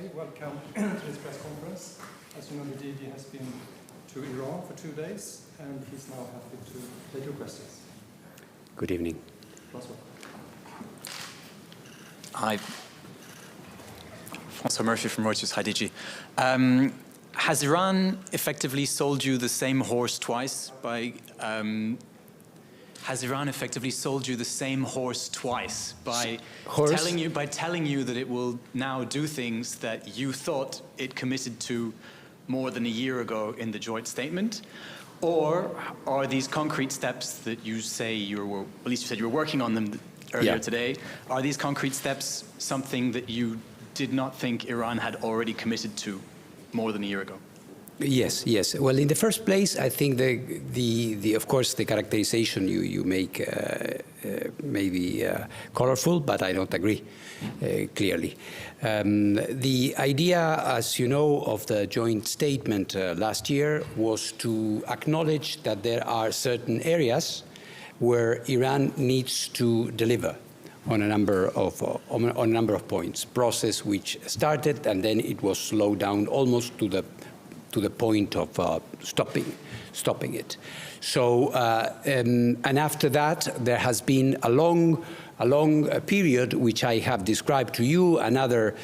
Okay, welcome to this press conference. As you know, the DG has been to Iran for 2 days, and he's now happy to take your questions. Good evening. Hi. François Murphy from Reuters. Hi, DG. Has Iran effectively sold you the same horse twice by telling you that it will now do things that you thought it committed to more than a year ago in the joint statement? Or are these concrete steps that you say at least you said you were working on them earlier today, are these concrete steps something that you did not think Iran had already committed to more than a year ago? Yes, yes. Well, in the first place, I think of course, the characterization you make may be colorful, but I don't agree clearly. The idea, as you know, of the joint statement last year was to acknowledge that there are certain areas where Iran needs to deliver on a number of points. Process which started and then it was slowed down almost to the point of stopping it. So and after that there has been a long period which I have described to you and other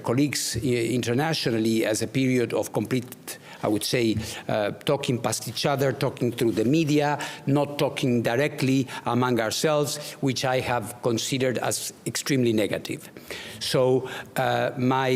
colleagues internationally as a period of complete, I would say, talking past each other, talking through the media, not talking directly among ourselves, which I have considered as extremely negative. So my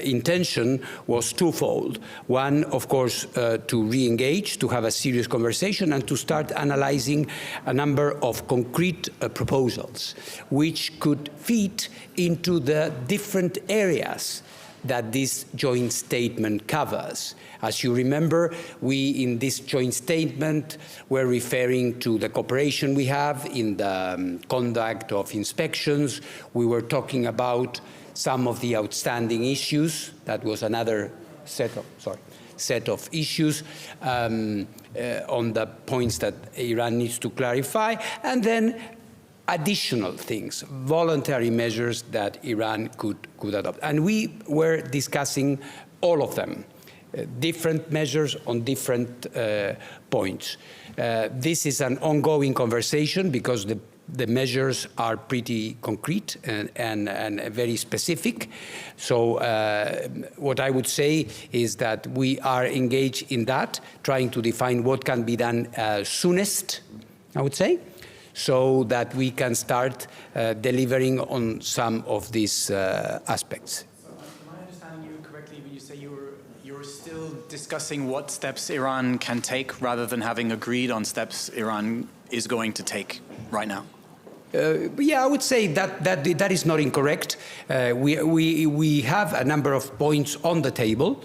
intention was twofold. One, of course, to re-engage, to have a serious conversation and to start analyzing a number of concrete proposals which could fit into the different areas that this joint statement covers. As you remember, we in this joint statement were referring to the cooperation we have in the conduct of inspections. We were talking about some of the outstanding issues. That was another set of issues on the points that Iran needs to clarify. And then additional things, voluntary measures that Iran could adopt. And we were discussing all of them, different measures on different points. This is an ongoing conversation because the measures are pretty concrete and very specific. So what I would say is that we are engaged in that, trying to define what can be done soonest, I would say, so that we can start delivering on some of these aspects. So, am I understanding you correctly when you say you're still discussing what steps Iran can take rather than having agreed on steps Iran is going to take right now? Yeah, I would say that is not incorrect. We have a number of points on the table,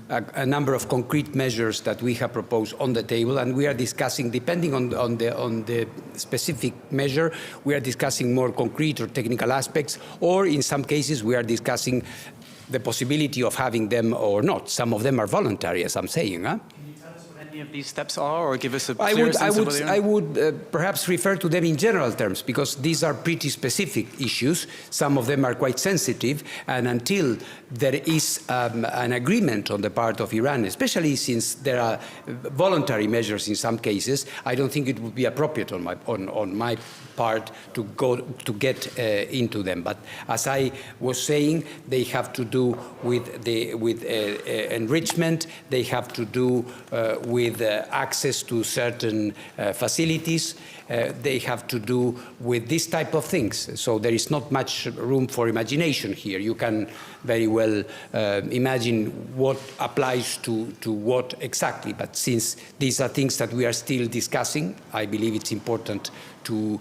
a number of concrete measures that we have proposed on the table, and we are discussing, depending on the specific measure, we are discussing more concrete or technical aspects, or in some cases we are discussing the possibility of having them or not. Some of them are voluntary, as I'm saying. Huh? Any of these steps are, or give us a clear sense of whether I would perhaps refer to them in general terms, because these are pretty specific issues. Some of them are quite sensitive, and until there is an agreement on the part of Iran, especially since there are voluntary measures in some cases, I don't think it would be appropriate on my part to get into them. But as I was saying, they have to do with enrichment. They have to do with access to certain facilities. They have to do with this type of things. So there is not much room for imagination here. You can very well imagine what applies to what exactly. But since these are things that we are still discussing, I believe it's important to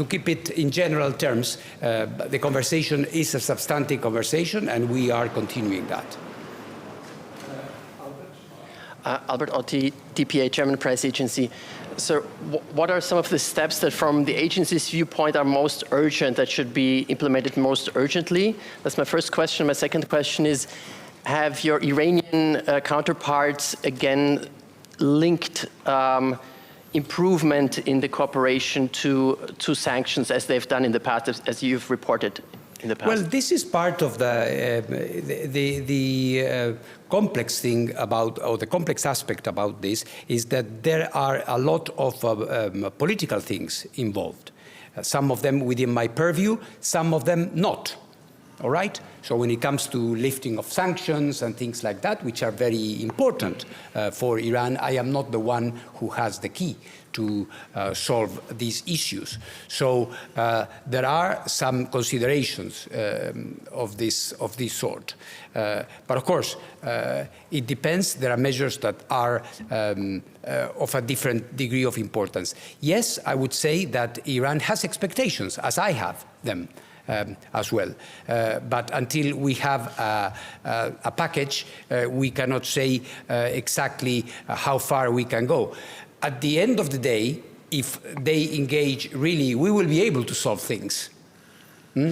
keep it in general terms. The conversation is a substantive conversation, and we are continuing that. Albert Otti, DPA, German Press Agency. So what are some of the steps that from the agency's viewpoint are most urgent, that should be implemented most urgently? That's my first question. My second question is, have your Iranian counterparts again linked improvement in the cooperation to sanctions as they've done in the past, as you've reported? in the past? Well, this is part of the complex thing about, or the complex aspect about this, is that there are a lot of political things involved. Some of them within my purview, some of them not. All right? So when it comes to lifting of sanctions and things like that, which are very important for Iran, I am not the one who has the key to solve these issues. So there are some considerations of this sort. But of course, it depends. There are measures that are of a different degree of importance. Yes, I would say that Iran has expectations, as I have them. As well. But until we have a package, we cannot say exactly how far we can go. At the end of the day, if they engage really, we will be able to solve things.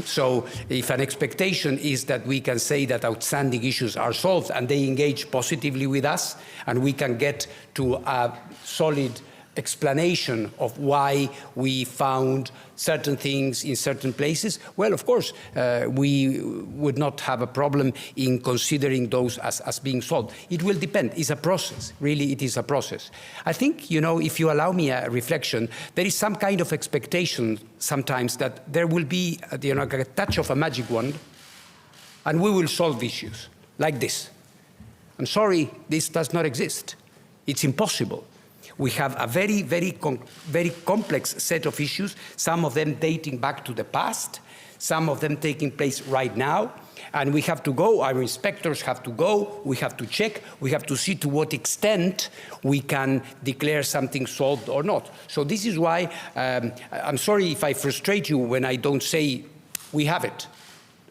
So if an expectation is that we can say that outstanding issues are solved and they engage positively with us and we can get to a solid explanation of why we found certain things in certain places, well, of course, we would not have a problem in considering those as being solved. It will depend. It's a process. Really, it is a process. I think, you know, if you allow me a reflection, there is some kind of expectation sometimes that there will be, you know, a touch of a magic wand, and we will solve issues like this. I'm sorry, this does not exist. It's impossible. We have a very, very complex set of issues, some of them dating back to the past, some of them taking place right now, and we have to go, our inspectors have to go, we have to check, we have to see to what extent we can declare something solved or not. So this is why I'm sorry if I frustrate you when I don't say we have it.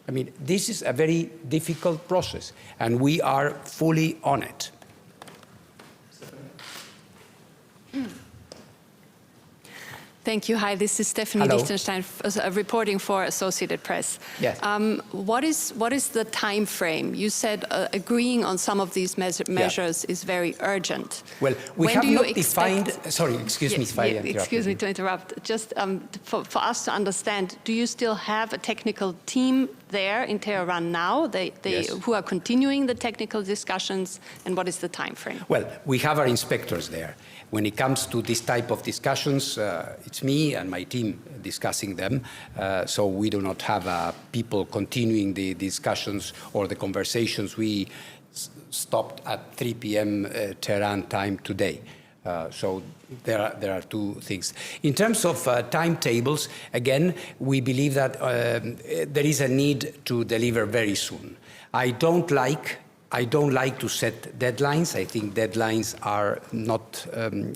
I mean, this is a very difficult process, and we are fully on it. Thank you. Hi, this is Stephanie Hello. Lichtenstein, reporting for Associated Press. Yes. What is the time frame? You said agreeing on some of these measures is very urgent. Well, we When have do you not defined. Sorry, excuse me if I interrupt. Excuse me to interrupt. Just for us to understand, do you still have a technical team there in Tehran now, Yes. who are continuing the technical discussions, and what is the time frame? Well, we have our inspectors there. When it comes to this type of discussions, it's me and my team discussing them. So we do not have people continuing the discussions or the conversations. We stopped at 3 p.m. Tehran time today. So there are two things. In terms of timetables, again, we believe that there is a need to deliver very soon. I don't like to set deadlines. I think deadlines are not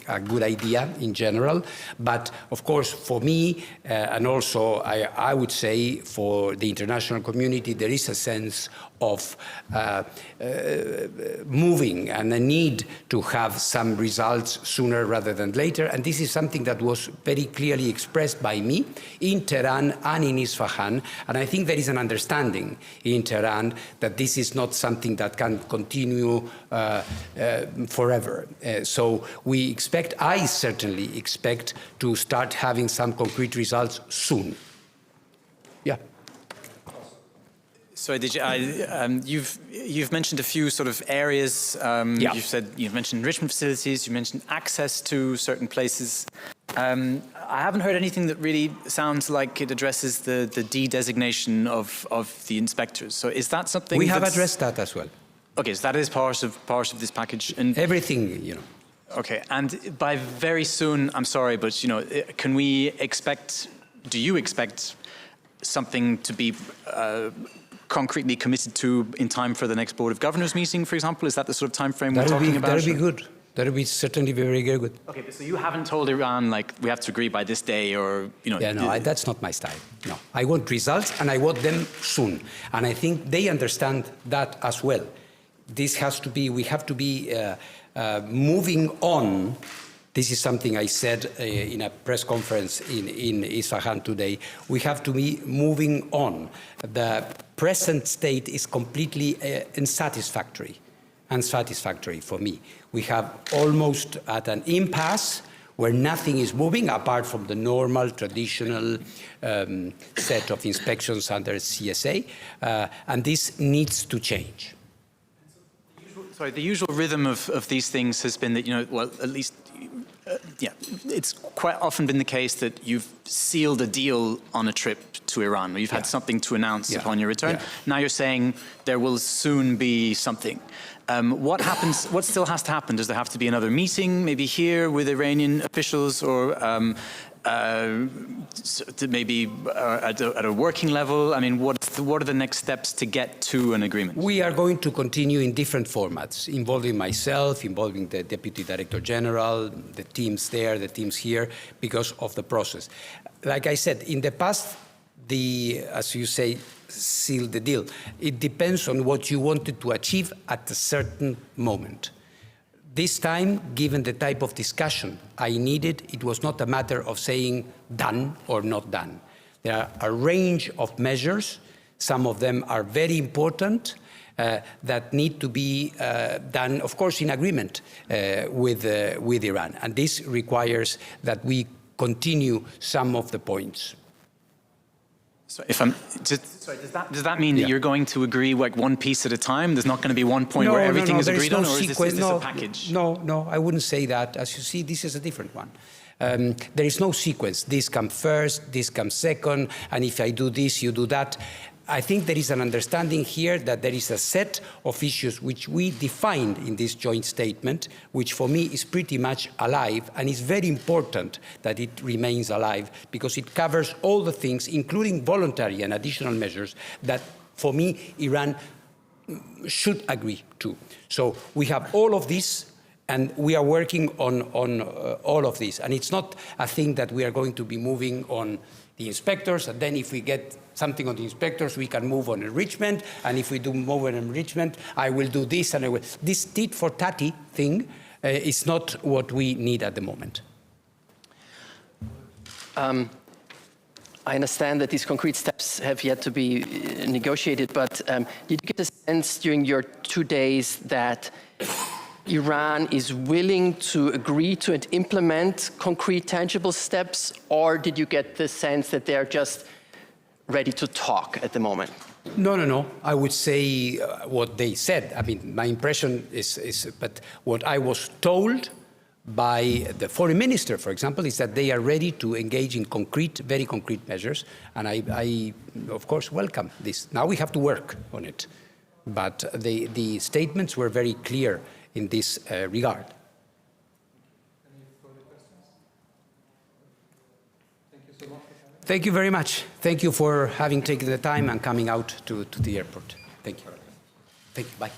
a good idea in general. But of course, for me, and also I would say for the international community, there is a sense of moving and a need to have some results sooner rather than later. And this is something that was very clearly expressed by me in Tehran and in Isfahan. And I think there is an understanding in Tehran that this is not something that can continue forever. So we expect, I certainly expect, to start having some concrete results soon. Yeah. So you've mentioned a few sort of areas. Yeah. You've mentioned enrichment facilities. You mentioned access to certain places. I haven't heard anything that really sounds like it addresses the de-designation of the inspectors. So is that something We have addressed that as well. Okay, so that is part of this package. And everything, you know. Okay, and by very soon, I'm sorry, but you know, can we expect? Do you expect something to be concretely committed to in time for the next Board of Governors meeting, for example? Is that the sort of time frame we're talking about? That'll be good. That'll be certainly very, very good. Okay, so you haven't told Iran, like, we have to agree by this day, or, you know... Yeah, no, that's not my style. No, I want results, and I want them soon. And I think they understand that as well. This has to be, we have to be moving on. This is something I said in a press conference in Isfahan today. We have to be moving on. The present state is completely unsatisfactory for me. We have almost at an impasse where nothing is moving apart from the normal, traditional set of inspections under CSA, and this needs to change. Sorry, the usual rhythm of these things has been that, you know, well, at least, yeah, it's quite often been the case that you've sealed a deal on a trip to Iran, where you've had something to announce upon your return. Now you're saying there will soon be something. What happens? What still has to happen? Does there have to be another meeting, maybe here with Iranian officials, or maybe at a working level? I mean, what are the next steps to get to an agreement? We are going to continue in different formats, involving myself, involving the Deputy Director General, the teams there, the teams here, because of the process. Like I said, in the past, as you say, seal the deal. It depends on what you wanted to achieve at a certain moment. This time, given the type of discussion I needed, it was not a matter of saying done or not done. There are a range of measures. Some of them are very important that need to be done, of course, in agreement with Iran. And this requires that we continue some of the points. So if I'm just, sorry, does that mean that you're going to agree like one piece at a time? There's not going to be one point where everything is agreed on, or is this a package? No, I wouldn't say that. As you see, this is a different one. There is no sequence. This comes first, this comes second, and if I do this, you do that. I think there is an understanding here that there is a set of issues which we defined in this joint statement, which for me is pretty much alive, and it's very important that it remains alive because it covers all the things, including voluntary and additional measures, that for me Iran should agree to. So we have all of this, and we are working on all of this. And it's not a thing that we are going to be moving on the inspectors, and then if we get something on the inspectors, we can move on enrichment, and if we do move on enrichment, I will do this, and I will. This tit for tatty thing is not what we need at the moment. I understand that these concrete steps have yet to be negotiated, but did you get a sense during your 2 days that Iran is willing to agree to and implement concrete, tangible steps, or did you get the sense that they're just ready to talk at the moment? No. I would say what they said. I mean, my impression is, but what I was told by the foreign minister, for example, is that they are ready to engage in concrete, very concrete measures, and I of course, welcome this. Now we have to work on it. But the statements were very clear in this regard. Any further questions? Thank you so much. Thank you very much. Thank you for having taken the time and coming out to the airport. Thank you. Thank you. Bye.